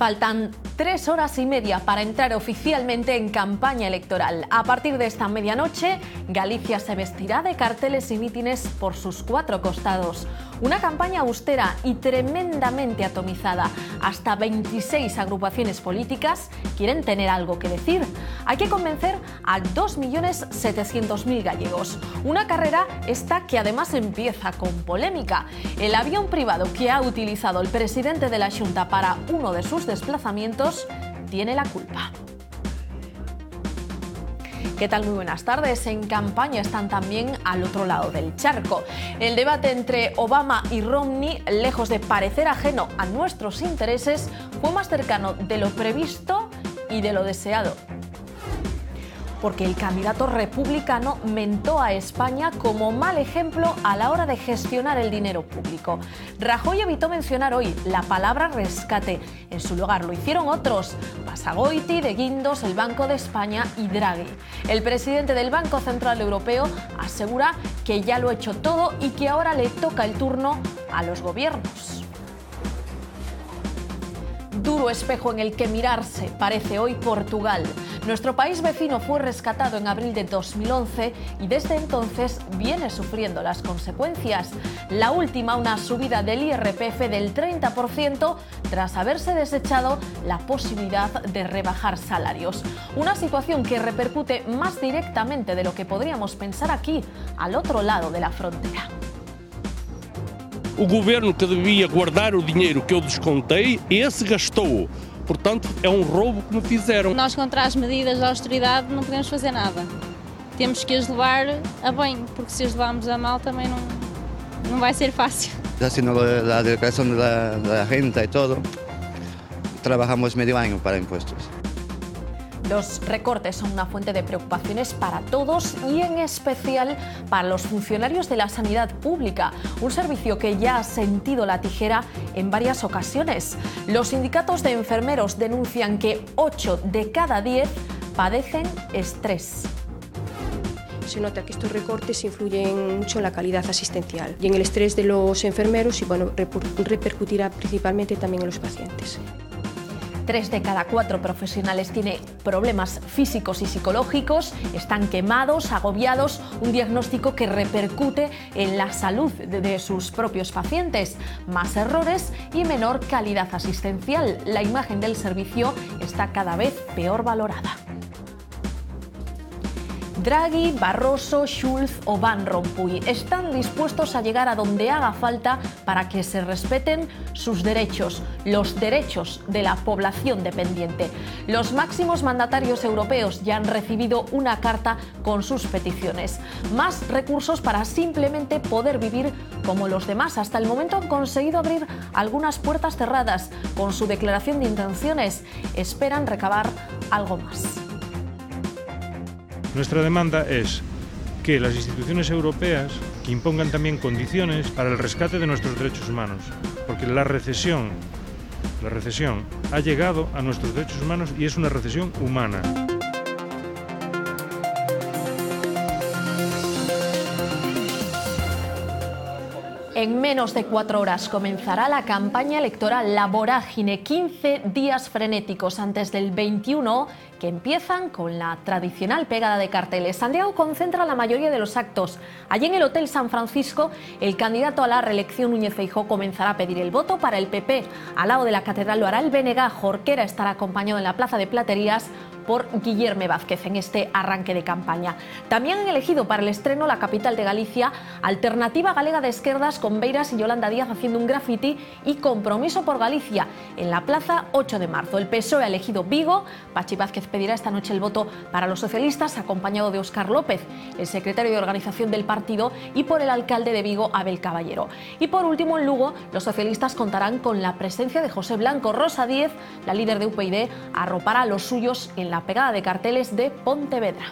Faltan 3 horas y media para entrar oficialmente en campaña electoral. A partir de esta medianoche, Galicia se vestirá de carteles y mítines por sus 4 costados. Una campaña austera y tremendamente atomizada. Hasta 26 agrupaciones políticas quieren tener algo que decir. Hay que convencer a 2.700.000 gallegos. Una carrera esta que además empieza con polémica. El avión privado que ha utilizado el presidente de la Xunta para uno de sus desplazamientos tiene la culpa. ¿Qué tal? Muy buenas tardes. En campaña están también al otro lado del charco. El debate entre Obama y Romney, lejos de parecer ajeno a nuestros intereses, fue más cercano de lo previsto y de lo deseado. Porque el candidato republicano mentó a España como mal ejemplo a la hora de gestionar el dinero público. Rajoy evitó mencionar hoy la palabra rescate. En su lugar lo hicieron otros: Basagoiti, De Guindos, el Banco de España y Draghi. El presidente del Banco Central Europeo asegura que ya lo ha hecho todo y que ahora le toca el turno a los gobiernos. Duro espejo en el que mirarse parece hoy Portugal. Nuestro país vecino fue rescatado en abril de 2011 y desde entonces viene sufriendo las consecuencias. La última, una subida del IRPF del 30% tras haberse desechado la posibilidad de rebajar salarios. Una situación que repercute más directamente de lo que podríamos pensar aquí, al otro lado de la frontera. O governo que devia guardar o dinheiro que eu descontei, esse gastou. Portanto, é roubo que me fizeram. Nós, contra as medidas de austeridade, não podemos fazer nada. Temos que as levar a bem, porque se as levarmos a mal também não vai ser fácil. Haciendo la declaración de la renta y todo, trabajamos medio año para impuestos. Los recortes son una fuente de preocupaciones para todos y en especial para los funcionarios de la sanidad pública, un servicio que ya ha sentido la tijera en varias ocasiones. Los sindicatos de enfermeros denuncian que 8 de cada 10 padecen estrés. Se nota que estos recortes influyen mucho en la calidad asistencial y en el estrés de los enfermeros y repercutirá principalmente también en los pacientes. 3 de cada 4 profesionales tiene problemas físicos y psicológicos, están quemados, agobiados, un diagnóstico que repercute en la salud de sus propios pacientes. Más errores y menor calidad asistencial. La imagen del servicio está cada vez peor valorada. Draghi, Barroso, Schulz o Van Rompuy están dispuestos a llegar a donde haga falta para que se respeten sus derechos, los derechos de la población dependiente. Los máximos mandatarios europeos ya han recibido una carta con sus peticiones. Más recursos para simplemente poder vivir como los demás. Hasta el momento han conseguido abrir algunas puertas cerradas. Con su declaración de intenciones esperan recabar algo más. Nuestra demanda es que las instituciones europeas que impongan también condiciones para el rescate de nuestros derechos humanos, porque la recesión ha llegado a nuestros derechos humanos y es una recesión humana. En menos de 4 horas comenzará la campaña electoral, la vorágine, 15 días frenéticos antes del 21, que empiezan con la tradicional pegada de carteles. Santiago concentra la mayoría de los actos. Allí en el Hotel San Francisco, el candidato a la reelección, Núñez Feijóo, comenzará a pedir el voto para el PP. Al lado de la catedral lo hará el BNG. Jorquera estará acompañado en la Plaza de Platerías por Guillerme Vázquez en este arranque de campaña. También han elegido para el estreno la capital de Galicia, Alternativa Galega de Esquerdas, con Beiras y Yolanda Díaz haciendo un graffiti, y Compromiso por Galicia en la plaza 8 de marzo. El PSOE ha elegido Vigo. Pachi Vázquez pedirá esta noche el voto para los socialistas, acompañado de Óscar López, el secretario de organización del partido, y por el alcalde de Vigo, Abel Caballero. Y por último, en Lugo, los socialistas contarán con la presencia de José Blanco. Rosa Díez, la líder de UPyD, arropará a los suyos en la pegada de carteles de Pontevedra.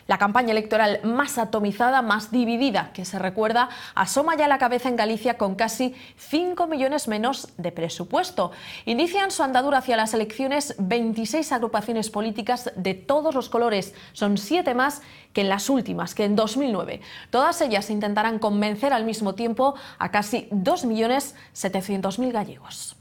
La campaña electoral más atomizada, más dividida que se recuerda, asoma ya a la cabeza en Galicia con casi 5 millones menos de presupuesto. Inician su andadura hacia las elecciones 26 agrupaciones políticas de todos los colores. Son 7 más que en las últimas, que en 2009. Todas ellas intentarán convencer al mismo tiempo a casi 2.700.000 gallegos.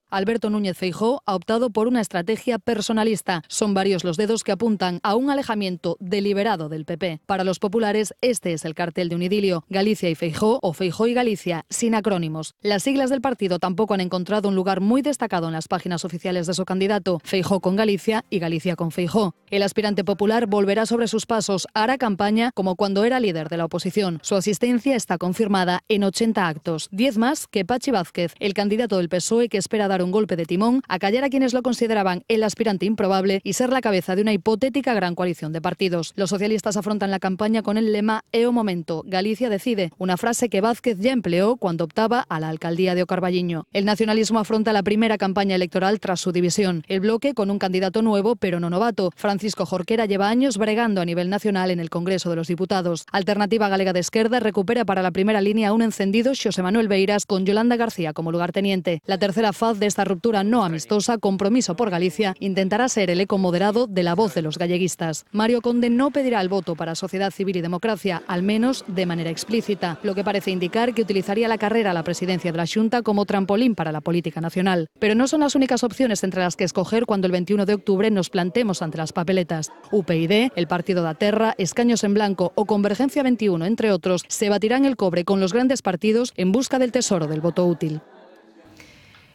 Alberto Núñez Feijóo ha optado por una estrategia personalista. Son varios los dedos que apuntan a un alejamiento deliberado del PP. Para los populares, este es el cartel de un idilio: Galicia y Feijóo, o Feijóo y Galicia, sin acrónimos. Las siglas del partido tampoco han encontrado un lugar muy destacado en las páginas oficiales de su candidato: Feijóo con Galicia y Galicia con Feijóo. El aspirante popular volverá sobre sus pasos, hará campaña como cuando era líder de la oposición. Su asistencia está confirmada en 80 actos, 10 más que Pachi Vázquez, el candidato del PSOE, que espera dar un golpe de timón, acallar a quienes lo consideraban el aspirante improbable y ser la cabeza de una hipotética gran coalición de partidos. Los socialistas afrontan la campaña con el lema "É o momento, Galicia decide", una frase que Vázquez ya empleó cuando optaba a la alcaldía de O Carballiño. El nacionalismo afronta la primera campaña electoral tras su división. El bloque con un candidato nuevo, pero no novato. Francisco Jorquera lleva años bregando a nivel nacional en el Congreso de los Diputados. Alternativa Galega de Esquerda recupera para la primera línea un encendido Xosé Manuel Beiras con Yolanda García como lugarteniente. La tercera faz de esta ruptura no amistosa, Compromiso por Galicia, intentará ser el eco moderado de la voz de los galleguistas. Mario Conde no pedirá el voto para Sociedad Civil y Democracia, al menos de manera explícita, lo que parece indicar que utilizaría la carrera a la presidencia de la Xunta como trampolín para la política nacional. Pero no son las únicas opciones entre las que escoger cuando el 21 de octubre nos plantemos ante las papeletas. UPyD, el Partido da Terra, Escaños en Blanco o Convergencia 21, entre otros, se batirán el cobre con los grandes partidos en busca del tesoro del voto útil.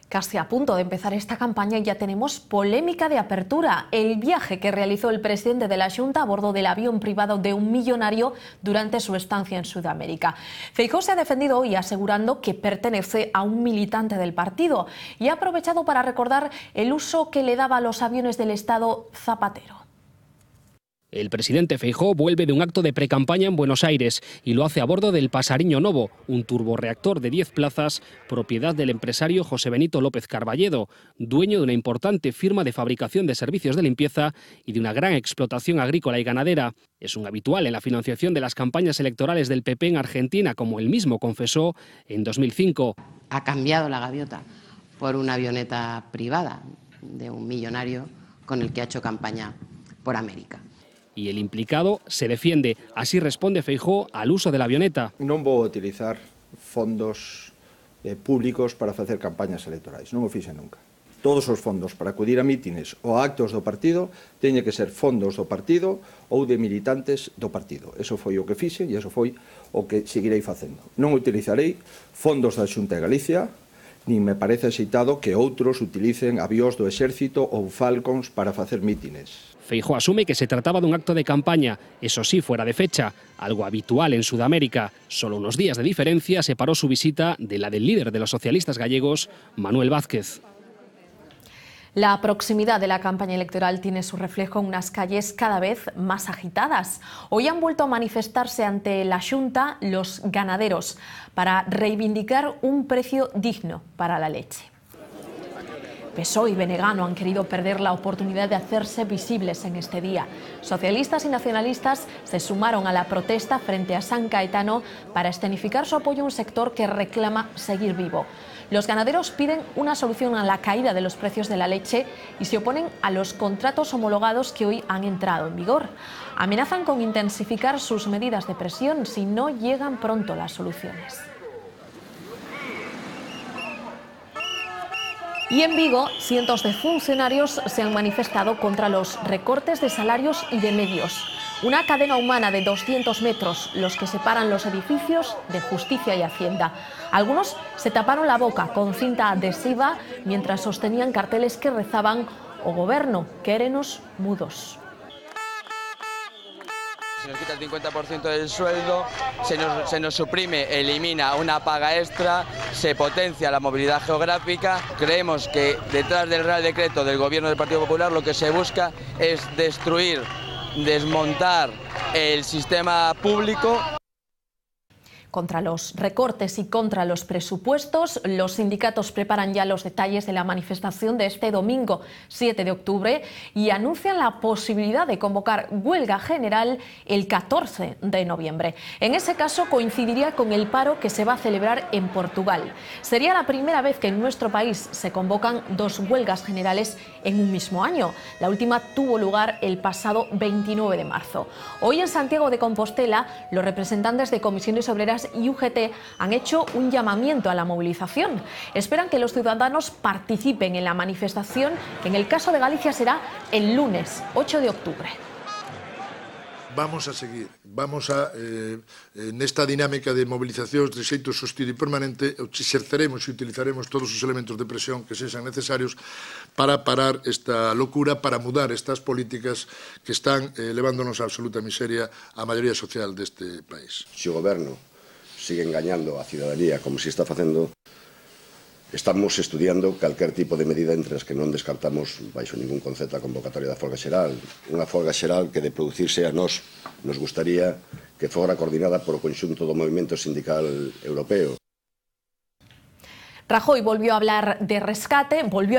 Casi a punto de empezar esta campaña y ya tenemos polémica de apertura. El viaje que realizó el presidente de la Xunta a bordo del avión privado de un millonario durante su estancia en Sudamérica. Feijóo se ha defendido hoy asegurando que pertenece a un militante del partido y ha aprovechado para recordar el uso que le daba a los aviones del Estado Zapatero. El presidente Feijóo vuelve de un acto de precampaña en Buenos Aires y lo hace a bordo del Pasariño Novo, un turborreactor de 10 plazas, propiedad del empresario José Benito López Carballedo, dueño de una importante firma de fabricación de servicios de limpieza y de una gran explotación agrícola y ganadera. Es un habitual en la financiación de las campañas electorales del PP en Argentina, como él mismo confesó en 2005. Ha cambiado la gaviota por una avioneta privada de un millonario con el que ha hecho campaña por América. Y el implicado se defiende. Así responde Feijóo al uso de la avioneta. Non vou utilizar fondos públicos para facer campañas electorais. Non o fixen nunca. Todos os fondos para acudir a mítines ou a actos do partido teñen que ser fondos do partido ou de militantes do partido. Eso foi o que fixen e eso foi o que seguirei facendo. Non utilizarei fondos da Xunta de Galicia, nin me parece axeitado que outros utilicen avións do Exército ou Falcons para facer mítines. Feijóo asume que se trataba de un acto de campaña, eso sí, fuera de fecha, algo habitual en Sudamérica. Solo unos días de diferencia separó su visita de la del líder de los socialistas gallegos, Manuel Vázquez. La proximidad de la campaña electoral tiene su reflejo en unas calles cada vez más agitadas. Hoy han vuelto a manifestarse ante la Xunta los ganaderos para reivindicar un precio digno para la leche. PSOE y Benegano han querido perder la oportunidad de hacerse visibles en este día. Socialistas y nacionalistas se sumaron a la protesta frente a San Caetano para escenificar su apoyo a un sector que reclama seguir vivo. Los ganaderos piden una solución a la caída de los precios de la leche y se oponen a los contratos homologados que hoy han entrado en vigor. Amenazan con intensificar sus medidas de presión si no llegan pronto las soluciones. Y en Vigo, cientos de funcionarios se han manifestado contra los recortes de salarios y de medios. Una cadena humana de 200 metros, los que separan los edificios de Justicia y Hacienda. Algunos se taparon la boca con cinta adhesiva mientras sostenían carteles que rezaban "O Goberno, quérenos mudos". Se nos quita el 50% del sueldo, se nos suprime, elimina una paga extra, se potencia la movilidad geográfica. Creemos que detrás del Real Decreto del Gobierno del Partido Popular lo que se busca es destruir, desmontar el sistema público. Contra los recortes y contra los presupuestos, los sindicatos preparan ya los detalles de la manifestación de este domingo 7 de octubre y anuncian la posibilidad de convocar huelga general el 14 de noviembre. En ese caso coincidiría con el paro que se va a celebrar en Portugal. Sería la primera vez que en nuestro país se convocan dos huelgas generales en un mismo año. La última tuvo lugar el pasado 29 de marzo. Hoy en Santiago de Compostela, los representantes de comisiones obreras Sociales y UGT han hecho un llamamiento a la movilización. Esperan que los ciudadanos participen en la manifestación, que en el caso de Galicia será el lunes 8 de octubre. Vamos a seguir, nesta dinámica de movilizacións de xeito sostido e permanente, exerceremos e utilizaremos todos os elementos de presión que sexan necesarios para parar esta locura, para mudar estas políticas que están levándonos a absoluta miseria a maioría social deste país. Se o goberno sigue engañando a cidadanía como se está facendo, estamos estudiando calquer tipo de medida entre as que non descartamos baixo ningún concepto a convocatoria da folga xeral. Unha folga xeral que de producirse a nos gustaría que fora coordinada por o conxunto do movimento sindical europeo. Rajoy volvió a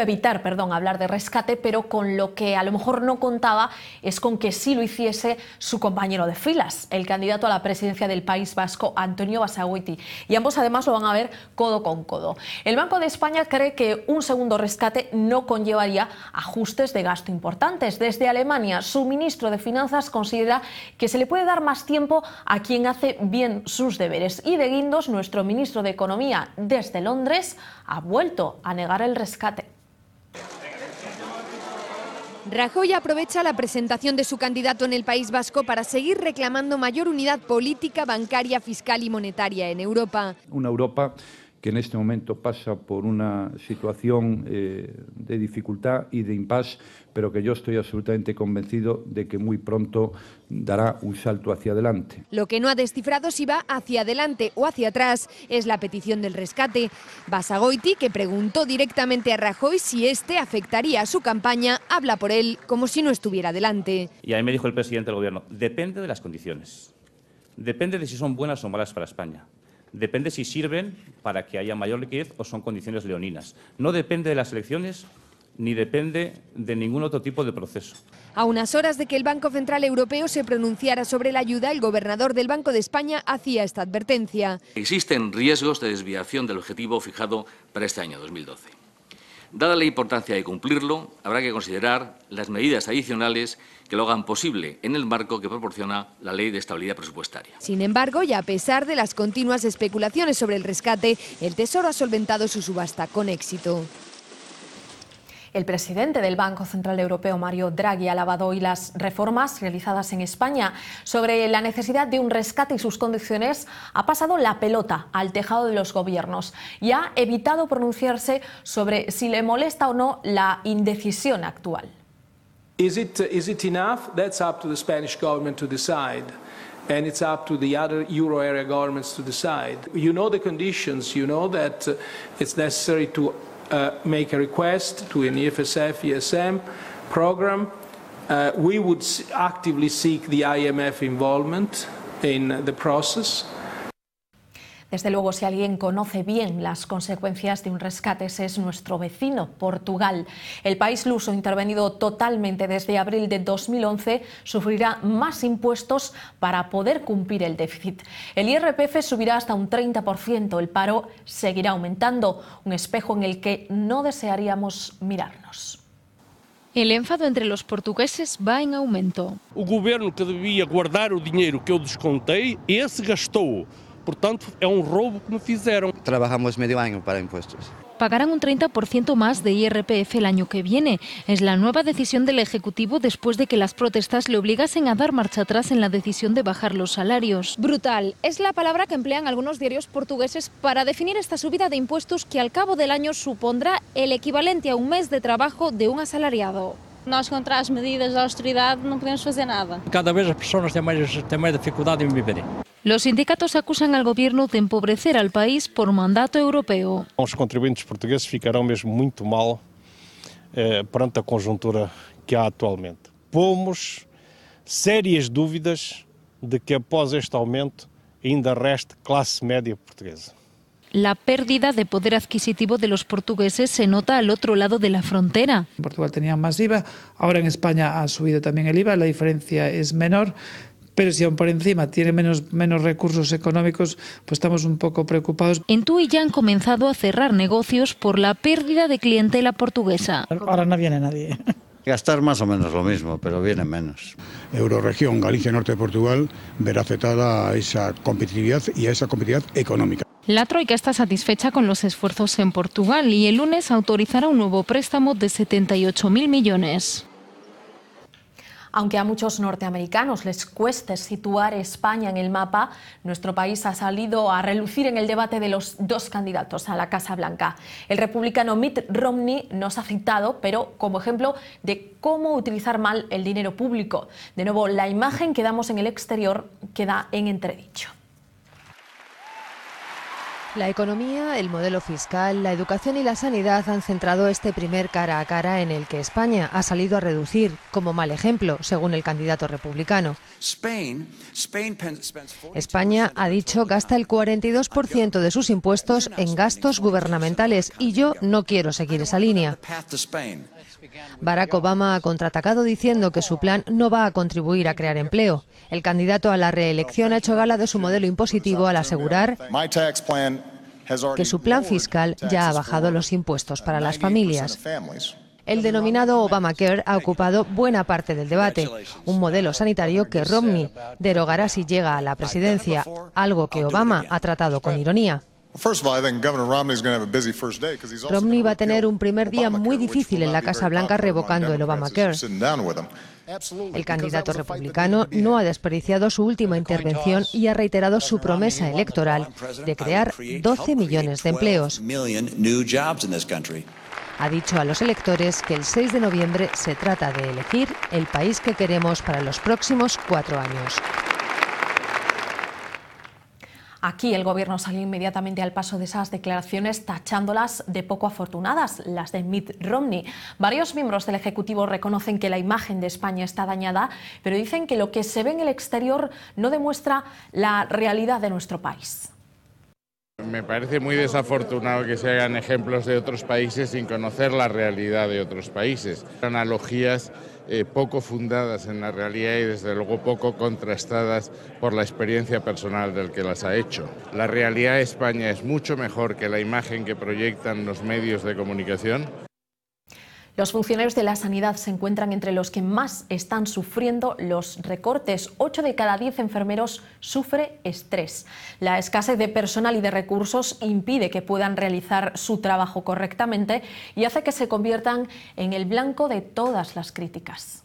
evitar hablar de rescate, pero con lo que a lo mejor no contaba es con que sí lo hiciese su compañero de filas, el candidato a la presidencia del País Vasco, Antonio Basagoiti. Y ambos además lo van a ver codo con codo. El Banco de España cree que un segundo rescate no conllevaría ajustes de gasto importantes. Desde Alemania, su ministro de Finanzas considera que se le puede dar más tiempo a quien hace bien sus deberes. Y de guindos, nuestro ministro de Economía desde Londres ha vuelto a negar el rescate. Rajoy aprovecha la presentación de su candidato en el País Vasco para seguir reclamando mayor unidad política, bancaria, fiscal y monetaria en Europa. Una Europa que en este momento pasa por una situación de dificultad y de impasse, pero que yo estoy absolutamente convencido de que muy pronto dará un salto hacia adelante. Lo que no ha descifrado si va hacia adelante o hacia atrás es la petición del rescate. Basagoiti, que preguntó directamente a Rajoy si este afectaría a su campaña, habla por él como si no estuviera delante. Y ahí me dijo el presidente del Gobierno, depende de las condiciones, depende de si son buenas o malas para España. Depende si sirven para que haya mayor liquidez o son condiciones leoninas. No depende de las elecciones ni depende de ningún otro tipo de proceso. A unas horas de que el Banco Central Europeo se pronunciara sobre la ayuda, el gobernador del Banco de España hacía esta advertencia. Existen riesgos de desviación del objetivo fijado para este año 2012. Dada la importancia de cumplirlo, habrá que considerar las medidas adicionales que lo hagan posible en el marco que proporciona la Ley de Estabilidad Presupuestaria. Sin embargo, y a pesar de las continuas especulaciones sobre el rescate, el Tesoro ha solventado su subasta con éxito. El presidente del Banco Central Europeo, Mario Draghi, ha alabado hoy las reformas realizadas en España. Sobre la necesidad de un rescate y sus condiciones, ha pasado la pelota al tejado de los gobiernos y ha evitado pronunciarse sobre si le molesta o no la indecisión actual. Is it enough? That's up to the Spanish government to decide. And it's up to the other euro area governments to decide. You know the conditions, you know that it's necessary to make a request to an EFSF, ESM program. We would actively seek the IMF involvement in the process. Desde luego, si alguien conoce bien las consecuencias de un rescate, ese es nuestro vecino, Portugal. El país luso, intervenido totalmente desde abril de 2011, sufrirá más impuestos para poder cumplir el déficit. El IRPF subirá hasta un 30%, el paro seguirá aumentando, un espejo en el que no desearíamos mirarnos. El enfado entre los portugueses va en aumento. O governo que debia guardar o dinheiro que eu descontei, esse gastou. Portanto, é robo que me fizeram. Trabajamos medio año para impuestos. Pagarán un 30% más de IRPF el año que viene. Es la nueva decisión del Ejecutivo después de que las protestas le obligasen a dar marcha atrás en la decisión de bajar los salarios. Brutal es la palabra que emplean algunos diarios portugueses para definir esta subida de impuestos que al cabo del año supondrá el equivalente a un mes de trabajo de un asalariado. Nós, contra as medidas de austeridade, não podemos fazer nada. Cada vez as pessoas têm mais dificuldade em viver. Los sindicatos acusan al gobierno de empobrecer al país por mandato europeo. Os contribuintes portugueses ficarão mesmo muito mal perante a conjuntura que há atualmente. Pomos sérias dúvidas de que após este aumento ainda reste classe média portuguesa. La pérdida de poder adquisitivo de los portugueses se nota al otro lado de la frontera. En Portugal tenían más IVA, ahora en España ha subido también el IVA, la diferencia es menor, pero si aún por encima tiene menos recursos económicos, pues estamos un poco preocupados. En TUI ya han comenzado a cerrar negocios por la pérdida de clientela portuguesa. Ahora no viene nadie. Gastar más o menos lo mismo, pero viene menos. Eurorregión, Galicia, Norte de Portugal, verá afectada a esa competitividad y a esa competitividad económica. La Troika está satisfecha con los esfuerzos en Portugal y el lunes autorizará un nuevo préstamo de 78.000 millones. Aunque a muchos norteamericanos les cueste situar España en el mapa, nuestro país ha salido a relucir en el debate de los dos candidatos a la Casa Blanca. El republicano Mitt Romney nos ha citado, pero como ejemplo de cómo utilizar mal el dinero público. De nuevo, la imagen que damos en el exterior queda en entredicho. La economía, el modelo fiscal, la educación y la sanidad han centrado este primer cara a cara en el que España ha salido a reducir, como mal ejemplo, según el candidato republicano. España, ha dicho, gasta el 42% de sus impuestos en gastos gubernamentales y yo no quiero seguir esa línea. Barack Obama ha contraatacado diciendo que su plan no va a contribuir a crear empleo. El candidato a la reelección ha hecho gala de su modelo impositivo al asegurar que su plan fiscal ya ha bajado los impuestos para las familias. El denominado Obamacare ha ocupado buena parte del debate, un modelo sanitario que Romney derogará si llega a la presidencia, algo que Obama ha tratado con ironía. Romney va a tener un primer día muy difícil en la Casa Blanca revocando el Obamacare. El candidato republicano no ha desperdiciado su última intervención y ha reiterado su promesa electoral de crear 12 millones de empleos. Ha dicho a los electores que el 6 de noviembre se trata de elegir el país que queremos para los próximos 4 años. Aquí el gobierno salió inmediatamente al paso de esas declaraciones, tachándolas de poco afortunadas, las de Mitt Romney. Varios miembros del Ejecutivo reconocen que la imagen de España está dañada, pero dicen que lo que se ve en el exterior no demuestra la realidad de nuestro país. Me parece muy desafortunado que se hagan ejemplos de otros países sin conocer la realidad de otros países. Analogías poco fundadas en la realidad y desde luego poco contrastadas por la experiencia personal del que las ha hecho. La realidad de España es mucho mejor que la imagen que proyectan los medios de comunicación. Los funcionarios de la sanidad se encuentran entre los que más están sufriendo los recortes. 8 de cada 10 enfermeros sufre estrés. La escasez de personal y de recursos impide que puedan realizar su trabajo correctamente y hace que se conviertan en el blanco de todas las críticas.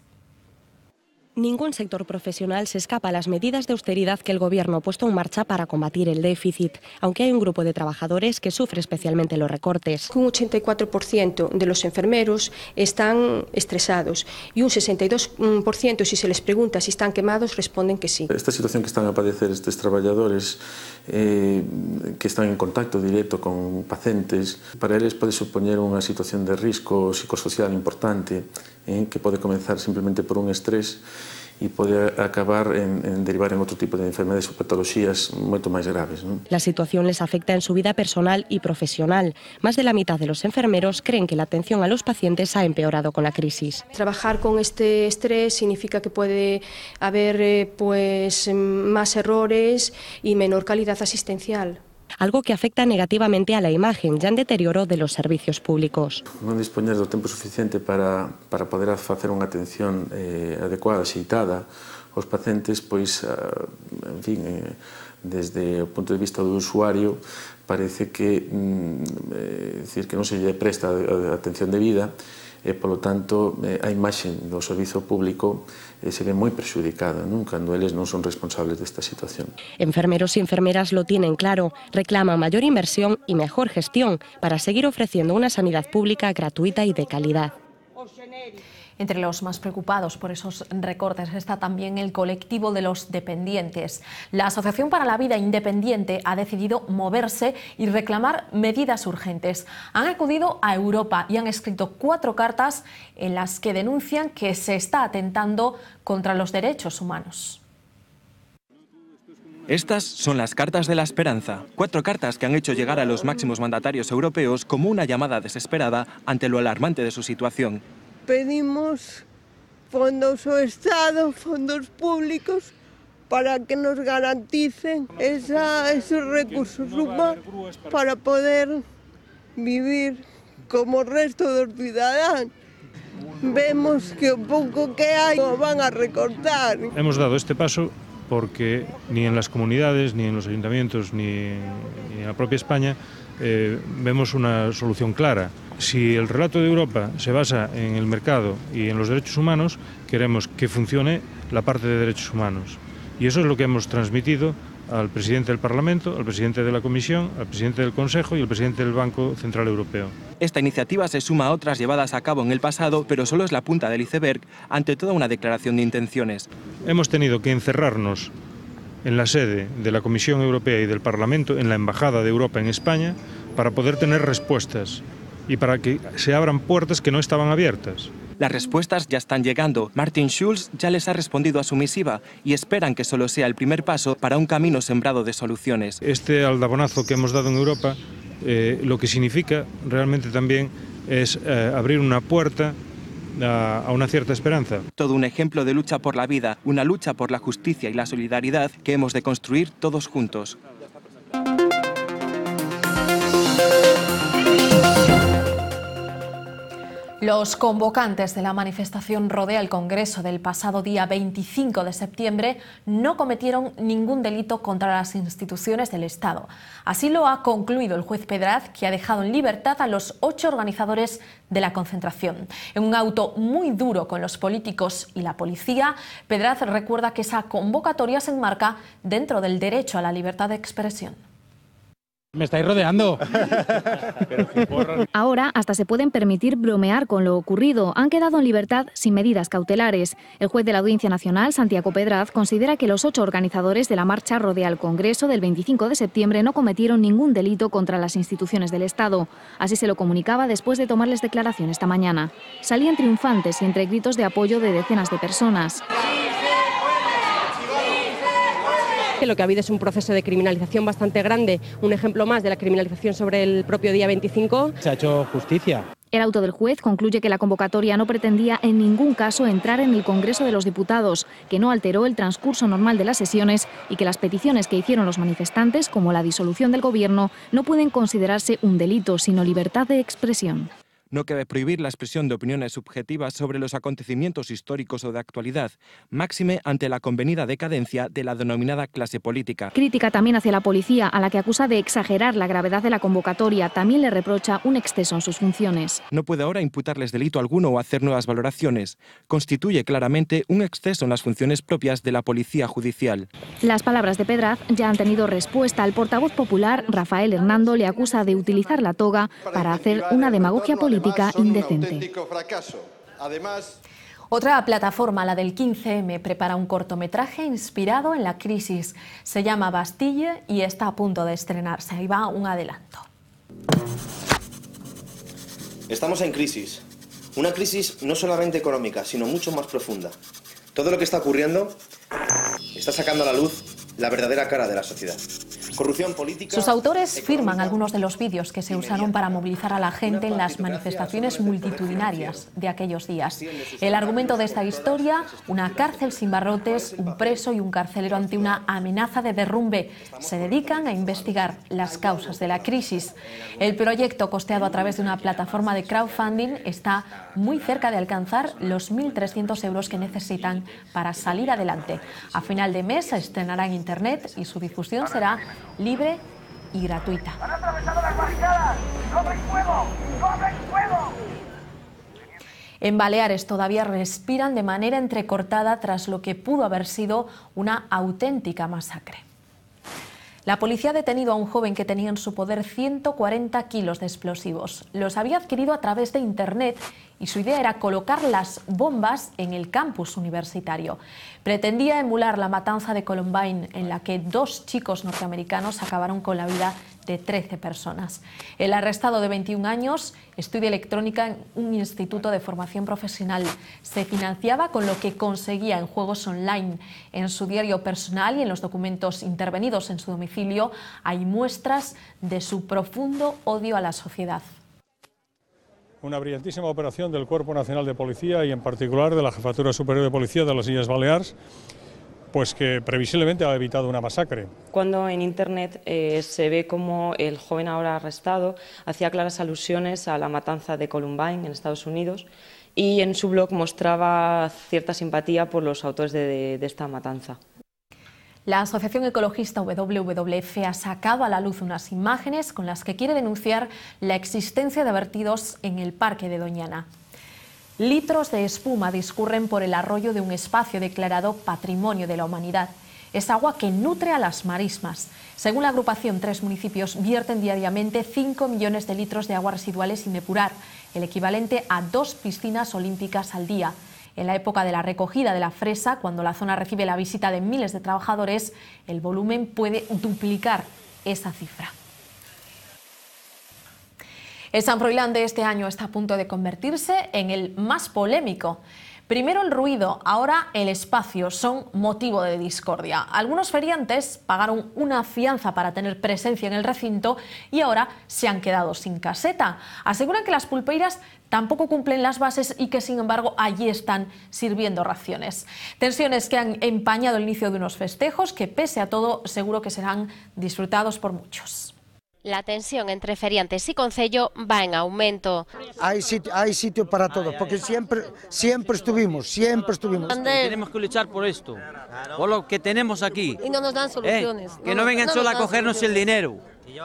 Ningún sector profesional se escapa a las medidas de austeridad que el Gobierno ha puesto en marcha para combatir el déficit, aunque hay un grupo de trabajadores que sufre especialmente los recortes. Un 84% de los enfermeros están estresados y un 62%, si se les pregunta si están quemados, responden que sí. Esta situación que están a padecer estes traballadores que están en contacto directo con pacientes, para eles pode supoñer unha situación de risco psicosocial importante que pode comenzar simplemente por un estrés e pode acabar en derivar en outro tipo de enfermedades ou patologías moito máis graves, ¿no? La situación les afecta en su vida personal y profesional. Más de la mitad de los enfermeros creen que la atención a los pacientes ha empeorado con la crisis. Trabajar con este estrés significa que puede haber más errores y menor calidad asistencial. Algo que afecta negativamente a la imagen ya en deterioro de los servicios públicos. Non dispoñer do tempo suficiente para poder facer unha atención adecuada, xeitada aos pacientes, pois, en fin, desde o punto de vista do usuario, parece que, decir, que non se lle presta a atención debida e, polo tanto, a imaxe do servizo público se ve moi perxudicada, non? Cando eles non son responsables desta situación. Enfermeros y enfermeras lo tienen claro, reclaman mayor inversión y mejor gestión para seguir ofreciendo una sanidad pública gratuita y de calidad. Entre los más preocupados por esos recortes está también el colectivo de los dependientes. La Asociación para la Vida Independiente ha decidido moverse y reclamar medidas urgentes. Han acudido a Europa y han escrito 4 cartas en las que denuncian que se está atentando contra los derechos humanos. Estas son las cartas de la esperanza, 4 cartas que han hecho llegar a los máximos mandatarios europeos como una llamada desesperada ante lo alarmante de su situación. Pedimos fondos ao Estado, fondos públicos, para que nos garanticen esos recursos humanos para poder vivir como o resto dos cidadáns. vemos que o pouco que hai o van a recortar. Hemos dado este paso porque ni en las comunidades, ni en los ayuntamientos, ni en la propia España vemos una solución clara. Si el relato de Europa se basa en el mercado y en los derechos humanos, queremos que funcione la parte de derechos humanos. Y eso es lo que hemos transmitido al presidente del Parlamento, al presidente de la Comisión, al presidente del Consejo y al presidente del Banco Central Europeo. Esta iniciativa se suma a otras llevadas a cabo en el pasado, pero solo es la punta del iceberg ante toda una declaración de intenciones. Hemos tenido que encerrarnos en la sede de la Comisión Europea y del Parlamento, en la Embajada de Europa en España, para poder tener respuestas y para que se abran puertas que no estaban abiertas. Las respuestas ya están llegando. Martin Schulz ya les ha respondido a su misiva y esperan que solo sea el primer paso para un camino sembrado de soluciones. Este aldabonazo que hemos dado en Europa lo que significa realmente también es abrir una puerta a una cierta esperanza. Todo un ejemplo de lucha por la vida, una lucha por la justicia y la solidaridad que hemos de construir todos juntos. Los convocantes de la manifestación Rodea el Congreso del pasado día 25 de septiembre no cometieron ningún delito contra las instituciones del Estado. Así lo ha concluido el juez Pedraz, que ha dejado en libertad a los 8 organizadores de la concentración. En un auto muy duro con los políticos y la policía, Pedraz recuerda que esa convocatoria se enmarca dentro del derecho a la libertad de expresión. Me estáis rodeando. Ahora hasta se pueden permitir bromear con lo ocurrido. Han quedado en libertad sin medidas cautelares. El juez de la Audiencia Nacional, Santiago Pedraz, considera que los 8 organizadores de la marcha Rodea al Congreso del 25 de septiembre no cometieron ningún delito contra las instituciones del Estado. Así se lo comunicaba después de tomarles declaración esta mañana. Salían triunfantes y entre gritos de apoyo de decenas de personas. Lo que ha habido es un proceso de criminalización bastante grande, un ejemplo más de la criminalización sobre el propio día 25. Se ha hecho justicia. El auto del juez concluye que la convocatoria no pretendía en ningún caso entrar en el Congreso de los Diputados, que no alteró el transcurso normal de las sesiones y que las peticiones que hicieron los manifestantes, como la disolución del Gobierno, no pueden considerarse un delito, sino libertad de expresión. No cabe prohibir la expresión de opiniones subjetivas sobre los acontecimientos históricos o de actualidad, máxime ante la convenida decadencia de la denominada clase política. Crítica también hacia la policía, a la que acusa de exagerar la gravedad de la convocatoria. También le reprocha un exceso en sus funciones. No puede ahora imputarles delito alguno o hacer nuevas valoraciones. Constituye claramente un exceso en las funciones propias de la policía judicial. Las palabras de Pedraz ya han tenido respuesta. El portavoz popular, Rafael Hernando, le acusa de utilizar la toga para hacer una demagogia política indecente. Otra plataforma, la del 15M, prepara un cortometraje inspirado en la crisis. Se llama Bastille y está a punto de estrenarse. Ahí va un adelanto. Estamos en crisis. Una crisis no solamente económica, sino mucho más profunda. Todo lo que está ocurriendo está sacando a la luz la verdadera cara de la sociedad. Corrupción política. Sus autores firman algunos de los vídeos que se usaron para movilizar a la gente en las manifestaciones multitudinarias de aquellos días. El argumento de esta historia: una cárcel sin barrotes, un preso y un carcelero ante una amenaza de derrumbe. Se dedican a investigar las causas de la crisis. El proyecto, costeado a través de una plataforma de crowdfunding, está muy cerca de alcanzar los 1.300 euros que necesitan para salir adelante. A final de mes se estrenará en Internet y su difusión será libre y gratuita. ¡Han atravesado las barricadas! ¡No abren fuego! ¡No abren fuego! En Baleares todavía respiran de manera entrecortada tras lo que pudo haber sido una auténtica masacre. La policía ha detenido a un joven que tenía en su poder 140 kilos de explosivos. Los había adquirido a través de Internet y su idea era colocar las bombas en el campus universitario. Pretendía emular la matanza de Columbine, en la que 2 chicos norteamericanos acabaron con la vida de 13 personas. El arrestado de 21 años estudia electrónica en un instituto de formación profesional. Se financiaba con lo que conseguía en juegos online. En su diario personal y en los documentos intervenidos en su domicilio hay muestras de su profundo odio a la sociedad. Una brillantísima operación del Cuerpo Nacional de Policía y en particular de la Jefatura Superior de Policía de las Illes Balears, pues que previsiblemente ha evitado una masacre. Cuando en Internet se ve como el joven ahora arrestado hacía claras alusiones a la matanza de Columbine en Estados Unidos y en su blog mostraba cierta simpatía por los autores de esta matanza. La asociación ecologista WWF ha sacado a la luz unas imágenes con las que quiere denunciar la existencia de vertidos en el parque de Doñana. Litros de espuma discurren por el arroyo de un espacio declarado Patrimonio de la Humanidad. Es agua que nutre a las marismas. Según la agrupación, 3 municipios vierten diariamente 5 millones de litros de aguas residuales sin depurar, el equivalente a 2 piscinas olímpicas al día. En la época de la recogida de la fresa, cuando la zona recibe la visita de miles de trabajadores, el volumen puede duplicar esa cifra. El San Froilán de este año está a punto de convertirse en el más polémico. Primero el ruido, ahora el espacio son motivo de discordia. Algunos feriantes pagaron una fianza para tener presencia en el recinto y ahora se han quedado sin caseta. Aseguran que las pulpeiras tampoco cumplen las bases y que, sin embargo, allí están sirviendo raciones. Tensiones que han empañado el inicio de unos festejos que, pese a todo, seguro que serán disfrutados por muchos. La tensión entre feriantes y concello va en aumento. Hay sitio para todos, porque siempre estuvimos. Tenemos que luchar por esto, por lo que tenemos aquí. Y no nos dan soluciones. Que no vengan solo a cogernos el dinero,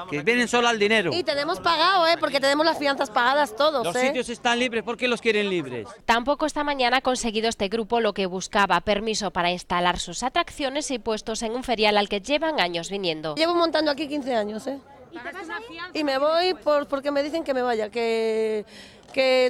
que vienen solo al dinero. Y tenemos pagado, porque tenemos las fianzas pagadas todos. Los sitios están libres, ¿por qué los quieren libres? Tampoco esta mañana ha conseguido este grupo lo que buscaba, permiso para instalar sus atracciones y puestos en un ferial al que llevan años viniendo. Llevo montando aquí 15 años, Y me voy porque me dicen que me vaya, que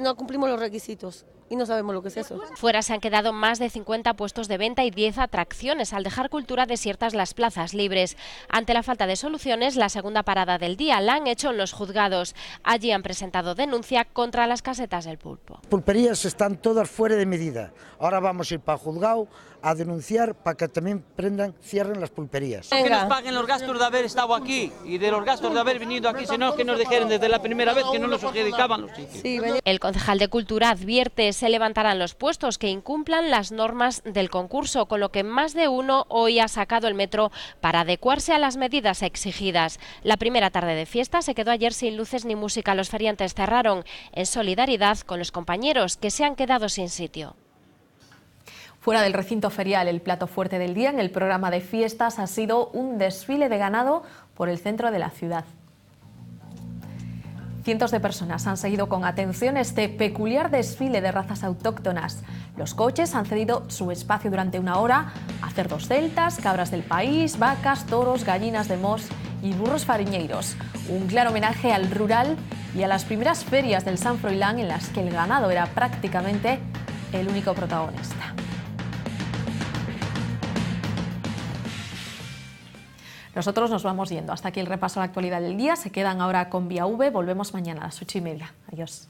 no cumplimos los requisitos y no sabemos lo que es eso. Fuera se han quedado más de 50 puestos de venta y 10 atracciones al dejar Cultura desiertas las plazas libres. Ante la falta de soluciones, la segunda parada del día la han hecho en los juzgados. Allí han presentado denuncia contra las casetas del pulpo. Pulperías están todas fuera de medida. Ahora vamos a ir para el juzgado a denunciar para que también cierren las pulperías. Que nos paguen los gastos de haber estado aquí y de los gastos de haber venido aquí, sino que nos dijeron desde la primera vez que no nos adjudicaban los sitios. El concejal de Cultura advierte se levantarán los puestos que incumplan las normas del concurso, con lo que más de uno hoy ha sacado el metro para adecuarse a las medidas exigidas. La primera tarde de fiesta se quedó ayer sin luces ni música. Los feriantes cerraron en solidaridad con los compañeros que se han quedado sin sitio. Fuera del recinto ferial, el plato fuerte del día en el programa de fiestas ha sido un desfile de ganado por el centro de la ciudad. Cientos de personas han seguido con atención este peculiar desfile de razas autóctonas. Los coches han cedido su espacio durante una hora a cerdos celtas, cabras del país, vacas, toros, gallinas de Mos y burros fariñeiros. Un claro homenaje al rural y a las primeras ferias del San Froilán en las que el ganado era prácticamente el único protagonista. Nosotros nos vamos yendo. Hasta aquí el repaso a la actualidad del día. Se quedan ahora con Vía V. Volvemos mañana a las 8:30. Adiós.